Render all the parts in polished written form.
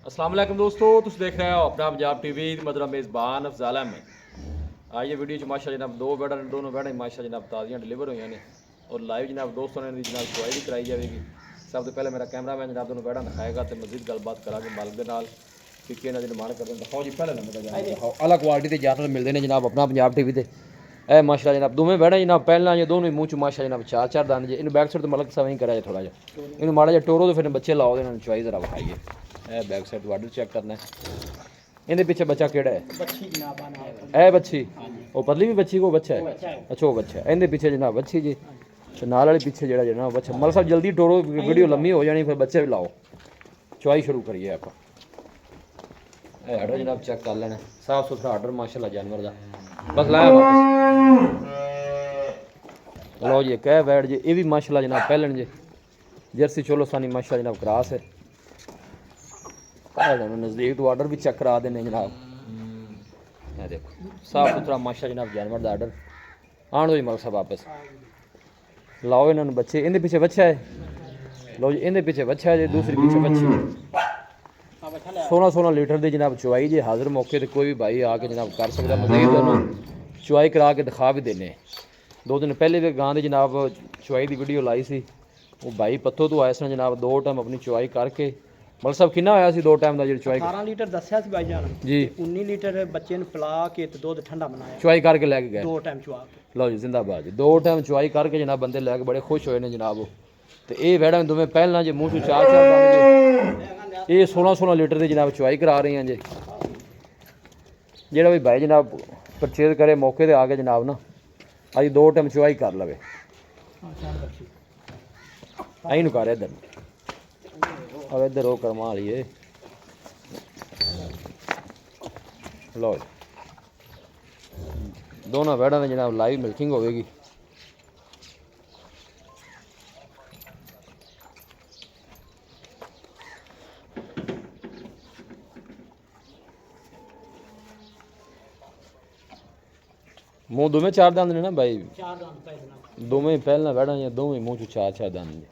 अस्सलाम वालेकुम दोस्तों, तुम देख रहे हो अपना पंजाब टीवी मतलब मेज़बान अफजाल अहमद। आज ये वीडियो माशा जनाब दो बैडा दोनों बैडा माशा जनाब ताज़ियाँ डिलीवर हुई ने और लाइव जनाब दोस्तों ने जनाब चुआई भी कराई जाएगी। सब तो पहले मेरा कैमरा मैन जनाब दोनों बैडा दिखाएगा तो मजीद गलबात करा मालिक के नाल कि किहना डिमांड करते हैं। दिखाओ जी पहले नंबर जनाब अलग क्वालिटी के जानवर मिलते हैं जनाब अपना पंजाब टीवी ते ए माशा जनाब दोवें बैठे जनाब पहला जो दोनों मूँह च माशा जनाब चार चार दाने जे इन बैक साइड तो मतलब सवें करा जाए थोड़ा जा इन माड़ा जा टोरो तो फिर बच्चे लाओ इन्होंने चुआई जरा विखाइए। ए बैक साइड वार्डर चेक करना है इहदे पीछे बच्चा केड़ा है ए बच्ची वो पतली भी बच्ची को बच्चा है अच्छा वो बच्चा है इहदे पीछे जनाब बच्ची जी तो नाल वाले पीछे जेड़ा जनाब बच्चा मतलब साहब जल्दी टोरो वीडियो लम्मी हो जानी फिर बच्चे भी लाओ चुआई शुरू करिए आप आर्डर जनाब चेक कर लेना साफ सुथरा आर्डर माशाल्लाह जानवर का बस लाया वापस लो जी कह बैठ जी ये भी माशाल्लाह जनाब पहलन जी जर्सी चोलोसानी माशाल्लाह जनाब क्रास है नज़दीक तो आर्डर भी चेक करा देने जनाब ये देखो साफ सुथरा माशा जनाब जानवर का आर्डर आन दो जी मल साहब वापस लाओ इन्होंने बच्चे इनके पीछे बच्चा है लो जी इनके पीछे बच्चा है जी दूसरी पीछे बच्ची है 16 लीटर की जनाब चुआई जी हाजिर मौके पर कोई भी भाई आके जनाब कर सकता मजीद उन्होंने चुआई करा के दिखा भी देने दो दिन पहले भी गां की जनाब चुआई की वीडियो लाई सी वो भाई पत्थों तो आए सन जनाब दो टाइम अपनी चुआई करके मतलब सब कितना होया सी दो टाइम का जी चुआई 18 लीटर दस्या सी भाई जान जी 19 लीटर बच्चे ने पिला के ते दूध ठंडा बनाया चुआई करके लैके गए दो टाइम चुआ के लो जी जिंदाबाद जी दो टाइम चुआई करके जनाब बंदे लैके बड़े खुश होए ने जनाब तो ये बैठा तुम्हें पहला जी मूँह चो चार चार बन ये 16 लीटर की जनाब चुआई करा रही हैं जी जेड़ा भी भाई जनाब परचेज करे मौके पर आके जनाब ना अज दो टाइम चुआई कर लवे आई नु कर इधर अब इधर वो करमा लिए लो दोनों बैठा में जनाब लाइव मिल्किंग होगी मूँह दोवें चार दंद ने ना भाई चार दांत पे जनाब दोवें पहला बैठा या दोवें मूँह चो चार चार दंद ने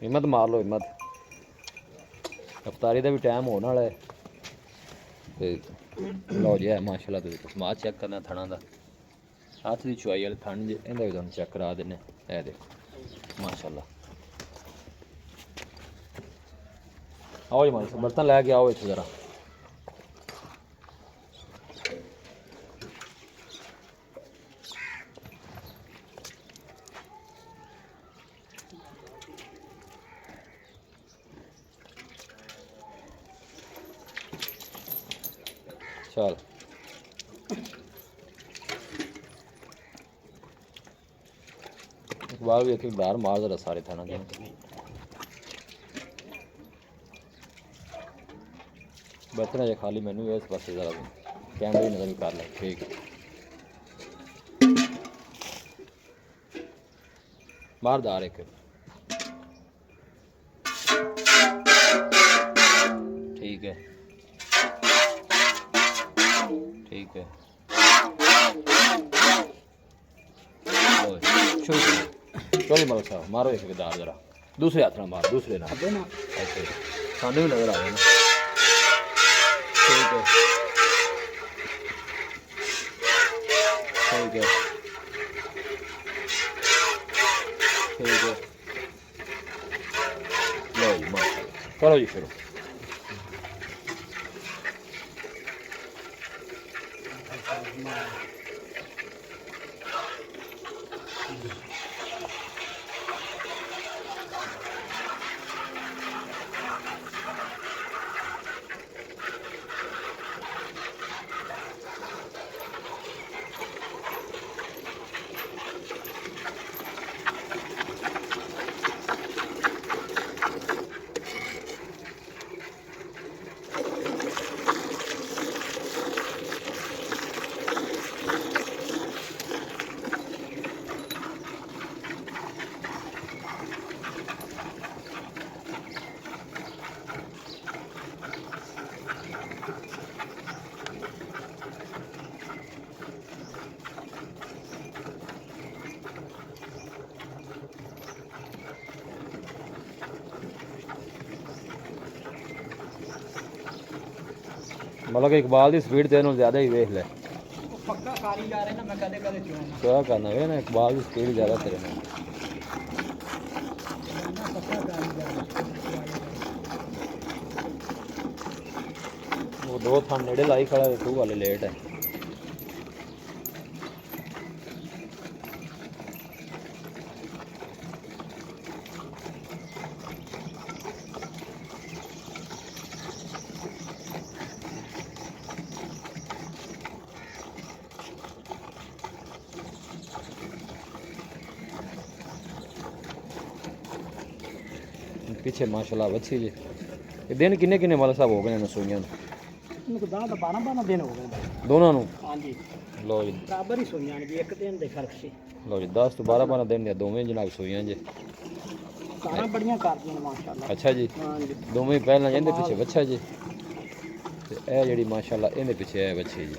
हिम्मत मार लो हिम्मत अफतारी का भी टाइम होने वाला है तो लो जी है माशाल्लाह तो समाज चेक करना थणा का हाथ की चुआई वाले थण जे इहदा भी तुहानूं चेक करा देने ए देखो माशाल्लाह आओ जी मालिक साहब बर्तन लैके आओ इत्थे जरा चल इकबाल भी एक बार मार जरा सारे थाना के बर्तन है खाली मैनू इस पास जरा कैमरे नजर भी कर ले ठीक मारदार एक ठीक है ठीक है चलो मलिक साहब मारो एक दार जरा दूसरे हाथ ना मार दूसरे ना ऐसे सामने भी नजर आ जाए ना ठीक है ठीक है ठीक है लो जी माशाल्लाह करो जी शुरू मतलब कि इकबाल की स्पीड तेरे नाल ज़्यादा ही वेख ले ਉਹ ਪੱਕਾ ਕਾਰੀ ਜਾ ਰਹੇ ਨਾ ਮੈਂ ਕਦੇ ਕਦੇ ਚੋਣਾ क्या करना वे ना इकबाल की स्पीड ज़्यादा तेरे नाल ਨਾ ਪੱਕਾ ਕਾਰੀ ਜਾ ਰਹੇ वो दो थान नेड़े लाई खड़ा है तू वाले लेट है पीछे माशाल्लाह अच्छी जी ये दिन किन्ने किन्ने वाला साहब हो गए ना सोइयां ਇਹਨੂੰ ਤਾਂ 12 ਦਿਨ ਹੋ ਗਏ ਬਾਈ। दोनों ਨੂੰ ਹਾਂਜੀ लो जी ਬਰਾਬਰ ਹੀ ਸੋਈਆਂ ਨੇ ਜੀ ਇੱਕ ਦਿਨ ਦੇ ਫਰਕ ਸੀ लो जी 10 तो 12 दिन ਦੀਆਂ ਦੋਵੇਂ ਜਨਾਬ ਸੋਈਆਂ ਜੀ ਸਾਰਾ ਬੜੀਆਂ ਕਰਦੀਆਂ ਨੇ ਮਾਸ਼ਾਅੱਲਾ ਅੱਛਾ ਜੀ ਹਾਂਜੀ ਦੋਵੇਂ ਪਹਿਲਾਂ ਇਹਦੇ ਪਿੱਛੇ ਬੱਚਾ ਜੀ ਤੇ ਇਹ ਜਿਹੜੀ ਮਾਸ਼ਾਅੱਲਾ ਇਹਦੇ ਪਿੱਛੇ ਹੈ ਬੱਚੇ ਜੀ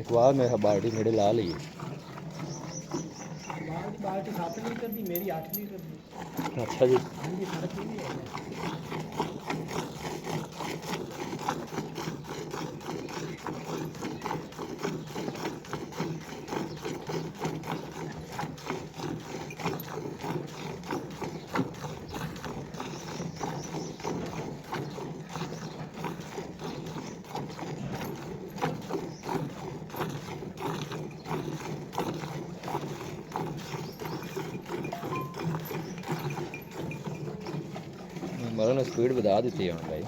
इकबाल मेरा बाल्टी मेरे ला ली ਬਾਲਟੀ 7 ਲੀਟਰ ਦੀ ਮੇਰੀ 8 ਲੀਟਰ ਦੀ अच्छा जी ਹਾਂਜੀ ਫਰਕ ਹੀ ਨਹੀਂ ਹੈ मरण स्पीड बता दी है भाई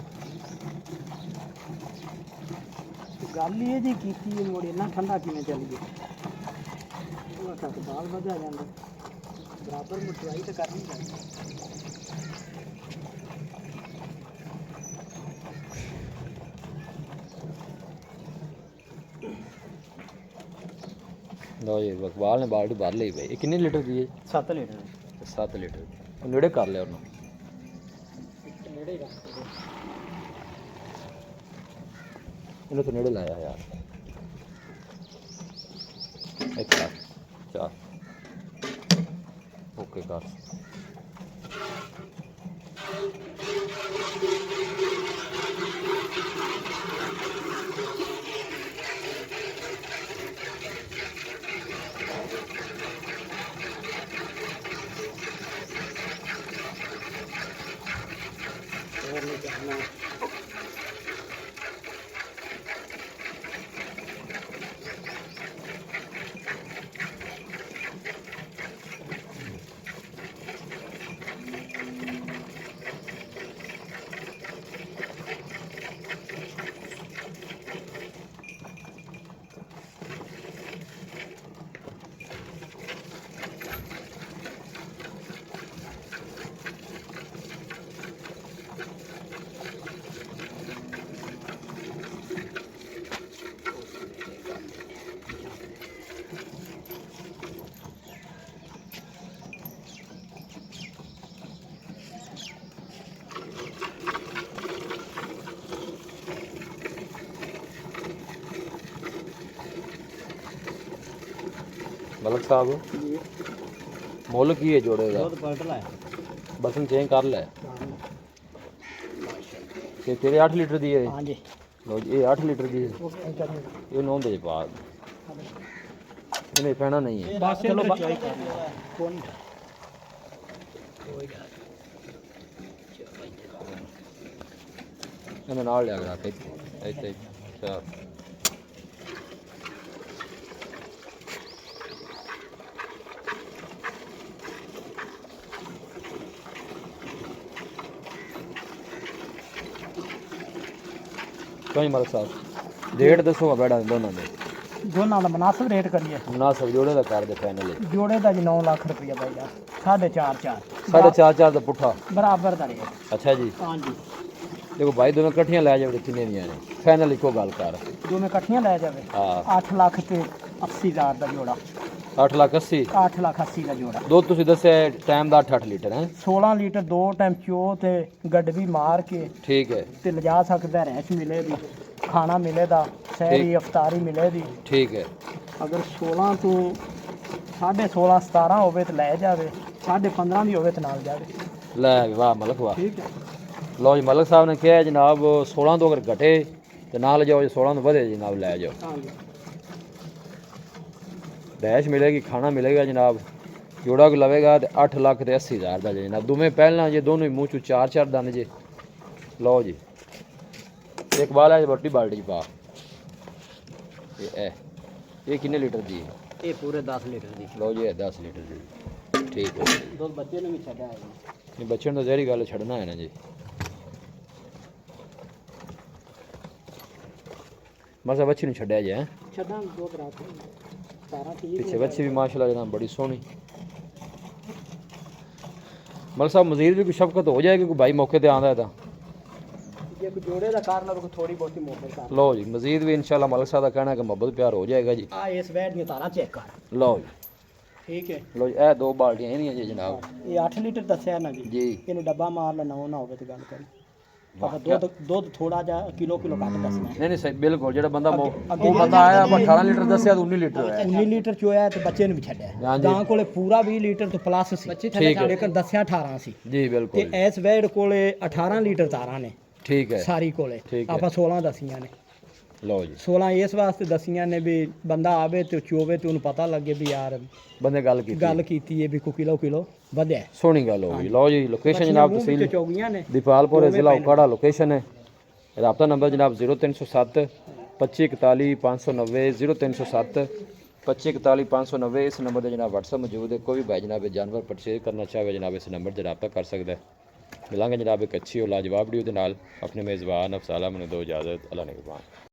ਗੱਲ ਹੀ ਇਹ ਜੀ ਕੀਤੀ ਇਹ ਮੋੜ ਇੰਨਾ ਠੰਡਾ ਕਿਵੇਂ ਚੱਲ ਗਿਆ ਉਹ ਤੱਕ ਬਾਲ ਵਧਿਆ ਜਾਂਦਾ ਬਰਾਬਰ ਮਠਿਆਈ ਤਾਂ ਕਰਨੀ ਚਾਹੀਦੀ लो जी इकबाल ने बाल्टी भर ली भाई ये कितने लीटर दी है 7 ਲੀਟਰ 7 लीटर नेड़े कर लिया उन्होंने ਨੇੜੇ ਰੱਖ इन्हें तो नेड़े लाया यार एक चार ओके कर ਹੋਰ ਨਹੀਂ ਕਰਨਾ मलक साहब ਜੀ मुल की है जोड़े का ਦੁੱਧ ਪਲਟ ਲਾਇਆ बर्तन चेंज कर ले ते तेरे 8 लीटर दी है ਹਾਂਜੀ लो जी ये 8 लीटर दी है ਉਹ ਚੱਲ ये 9 दे बाद इन्हें पैना नहीं है ਬਸ ਚਲੋ ਚਾਈ ਕਰ ਲਿਆ ਕੋਈ ਗੱਲ इन्हें नाल लिया करा ऐसे चार कहीं मलक साहब रेट दसो बैठा दोनों में ਦੋਨਾਂ ਦਾ ਮਨਾਸਬ ਰੇਟ ਕਰੀਏ मुनासिब जोड़े का कर दे फाइनल ਜੋੜੇ ਦਾ ਜੀ 9 ਲੱਖ ਰੁਪਇਆ ਬਾਈ ਯਾਰ 4.5 साढ़े चार चार का पुट्ठा ਬਰਾਬਰ ਦਾ ਰੇਟ अच्छा जी ਹਾਂਜੀ देखो भाई दोनों कट्ठियां लै जाओ कितने दियां ने फाइनल इको गल कर ਦੋਵੇਂ ਇਕੱਠੀਆਂ ਲੈ ਜਾਵੇ हाँ 8 ਲੱਖ ਤੇ 80,000 ਦਾ ਜੋੜਾ 8,80,000 8,80,000 ਦਾ ਜੋੜਾ। ਦੁੱਧ ਤੁਸੀਂ ਦੱਸਿਆ ਟਾਈਮ ਦਾ 8 ਲੀਟਰ ਹੈ 16 ਲੀਟਰ 2 ਟਾਈਮ ਚੋ ਤੇ ਗੱਡਵੀ ਮਾਰ ਕੇ ਠੀਕ ਹੈ ਤੇ ਲਿਜਾ ਸਕਦਾ, ਰਹਿਸ਼ ਮਿਲੇ ਦੀ, ਖਾਣਾ ਮਿਲੇ ਦਾ, ਸਹਿਰੀ ਅਫਤਾਰੀ ਮਿਲੇ ਦੀ। ਠੀਕ ਹੈ ਅਗਰ 16 ਤੋਂ 16.5 17 ਹੋਵੇ ਤੇ ਲੈ ਜਾਵੇ, 15.5 ਦੀ ਹੋਵੇ ਤੇ ਨਾਲ ਜਾਵੇ। ਲੈ ਵੀ ਵਾਹ ਮਲਕ ਵਾਹ। ਠੀਕ ਹੈ ਲਓ ਜੀ ਮਲਕ ਸਾਹਿਬ ਨੇ ਕਿਹਾ ਜਨਾਬ 16 ਤੋਂ ਅਗਰ ਘਟੇ ਤੇ ਨਾਲ ਜਾਓ, ਜੇ 16 ਤੋਂ ਵਧੇ ਜਨਾਬ ਲੈ ਜਾਓ। ਹਾਂਜੀ ਰਹਿਸ਼ ਮਿਲੇਗੀ, ਖਾਣਾ ਮਿਲੇਗਾ ਜਨਾਬ। ਜੋੜਾ ਕੋ ਲਵੇਗਾ ਤੇ 8,80,000 ਦਾ ਜੇ ਜਨਾਬ। ਦੋਵੇਂ ਪਹਿਲਾਂ ਜੇ ਦੋਨੋਂ ਹੀ ਮੂੰਹ ਚੋਂ 4-4 ਦੰਦ ਜੇ। ਲਓ ਜੀ ਇੱਕ ਬਾਲ ਹੈ ਵੱਡੀ ਬਾਲਟੀ 'ਚ ਪਾ। ਇਹ ਕਿੰਨੇ ਲੀਟਰ ਦੀ ਹੈ? ਇਹ ਪੂਰੇ 10 ਲੀਟਰ ਦੀ। ਲਓ ਜੀ ਇਹ 10 ਲੀਟਰ ਦੀ। ਠੀਕ ਹੈ ਦੁੱਧ ਬੱਚੇ ਨੂੰ ਵੀ ਛੱਡਿਆ ਹੈ ਜੀ। ਇਹ ਬੱਚਿਆਂ ਨੂੰ ਤਾਂ ਜ਼ਹਿਰੀ ਗੱਲ ਛੱਡਣਾ ਹੈ ਨਾ ਜੀ। ਮਸਾ ਬੱਚੀ ਨੂੰ ਛੱਡਿਆ ਜੇ ਹੈ ਛੱਡਾਂ ਦੁੱਧ ਰਾਤ ਨੂੰ ਸਾਰਾ ਠੀਕ ਪਿੱਛੇ ਬੱਚੀ ਵੀ ਮਾਸ਼ਾਅੱਲਾ ਜਨਾਬ ਬੜੀ ਸੋਹਣੀ। ਮਲਕ ਸਾਹਿਬ ਮਜ਼ੀਦ ਵੀ ਕੋਈ ਸ਼ਫਕਤ ਹੋ ਜਾਏਗੀ, ਕੋਈ ਭਾਈ ਮੌਕੇ ਤੇ ਆਂਦਾ ਹੈ ਤਾਂ ਜੇ ਕੋਈ ਜੋੜੇ ਦਾ ਕਾਰਨ ਹੋਵੇ, ਕੋਈ ਥੋੜੀ ਬਹੁਤੀ ਮੋਟਰ ਕਰ। ਲਓ ਜੀ ਮਜ਼ੀਦ ਵੀ ਇਨਸ਼ਾਅੱਲਾ ਮਲਕ ਸਾਹਿਬ ਦਾ ਕਹਿਣਾ ਹੈ ਕਿ ਮੁਹੱਬਤ ਪਿਆਰ ਹੋ ਜਾਏਗਾ ਜੀ। ਆ ਇਸ ਵੈਟ ਦੀਆਂ ਤਾਰਾਂ ਚੈੱਕ ਕਰ। ਲਓ ਜੀ ਠੀਕ ਹੈ ਲਓ ਜੀ ਇਹ ਦੋ ਬਾਲਟੀਆਂ ਇਹਦੀਆਂ ਜੀ ਜਨਾਬ। ਇਹ 8 ਲੀਟਰ ਦੱਸਿਆ ਨਾ ਜੀ। ਜੀ ਇਹਨੂੰ ਡੱਬਾ ਮਾਰ ਲੈਣਾ, ਉਹ ਨਾ ਹੋਵੇ ਤੇ ਗੱਲ ਕਰੀ। ਆਪਾਂ ਦੁੱਧ ਥੋੜਾ ਜਿਹਾ ਕਿਲੋ ਘੱਟ ਦੱਸਣਾ। ਨਹੀਂ ਨਹੀਂ ਸਹੀ ਬਿਲਕੁਲ। ਜਿਹੜਾ ਬੰਦਾ ਅੱਗੇ ਉਹ ਬੰਦਾ ਆਇਆ ਆਪਾਂ 18 ਲੀਟਰ ਦੱਸਿਆ ਤਾਂ 19 ਲੀਟਰ ਹੋਇਆ। 19 ਲੀਟਰ ਚੋਇਆ ਤੇ ਬੱਚੇ ਨੂੰ ਵੀ ਛੱਡਿਆ। ਹਾਂਜੀ। ਗਾਂ ਕੋਲੇ ਪੂਰਾ 20 ਲੀਟਰ ਤੋਂ ਪਲੱਸ ਸੀ, ਠੀਕ ਹੈ। ਲੇਕਿਨ ਦੱਸਿਆ 18 ਸੀ। ਜੀ ਬਿਲਕੁਲ ਤੇ ਇਸ ਵੈੜ ਕੋਲੇ 18 ਲੀਟਰ ਤਾਰਾਂ ਨੇ ਠੀਕ ਹੈ। ਸਾਰੀ ਕੋਲੇ। ਠੀਕ ਹੈ। ਆਪਾਂ 16 ਦਸੀਆਂ ਨੇ। ਲਓ ਜੀ 16 ਇਸ ਵਾਸਤੇ ਦਸੀਆਂ ਨੇ ਵੀ ਬੰਦਾ ਆਵੇ ਤੇ ਚੋਵੇ ਤੇ ਉਹਨੂੰ ਪਤਾ ਲੱਗੇ ਵੀ ਯਾਰ ਬੰਦੇ ਗੱਲ ਕੀਤੀ ਹੈ ਵੀ ਕੋਈ ਕਿਲੋ ਵਧਿਆ। ਸੋਹਣੀ ਗੱਲ ਹੋ ਗਈ। ਲਓ ਜੀ ਲੋਕੇਸ਼ਨ ਜਨਾਬ ਤਹਿਸੀਲ ਚੌਗੀਆਂ ਨੇ, ਦੀਪਾਲਪੁਰ ਜ਼ਿਲ੍ਹਾ ਉਕਾੜਾ ਲੋਕੇਸ਼ਨ ਹੈ। ਰਾਬਤਾ ਨੰਬਰ ਜਨਾਬ 0307 2541 590 0307 2541 590। ਇਸ ਨੰਬਰ ਤੇ ਜਨਾਬ WhatsApp ਮੌਜੂਦ ਹੈ। ਕੋਈ ਵੀ ਭਾਈ ਜਨਾਬ ਜਾਨਵਰ ਪਰਚੇਜ਼ ਕਰਨਾ ਚਾਹੇ ਜਨਾਬ ਇਸ ਨੰਬਰ ਤੇ ਰਾਬਤਾ ਕਰ ਸਕਦਾ ਹੈ। ਮਿਲਾਂਗੇ ਜਨਾਬ ਇੱਕ ਅੱਛੀ और लाजवाब वीडियो ਦੇ ਨਾਲ। ਆਪਣੇ ਮੇਜ਼ਬਾਨ ਅਫਸਾਲਾ ਮੈਨੂੰ ਦਿਓ ਇਜਾਜ਼ਤ। ਅੱਲਾ ਨਿਗਹਿਬਾਨ।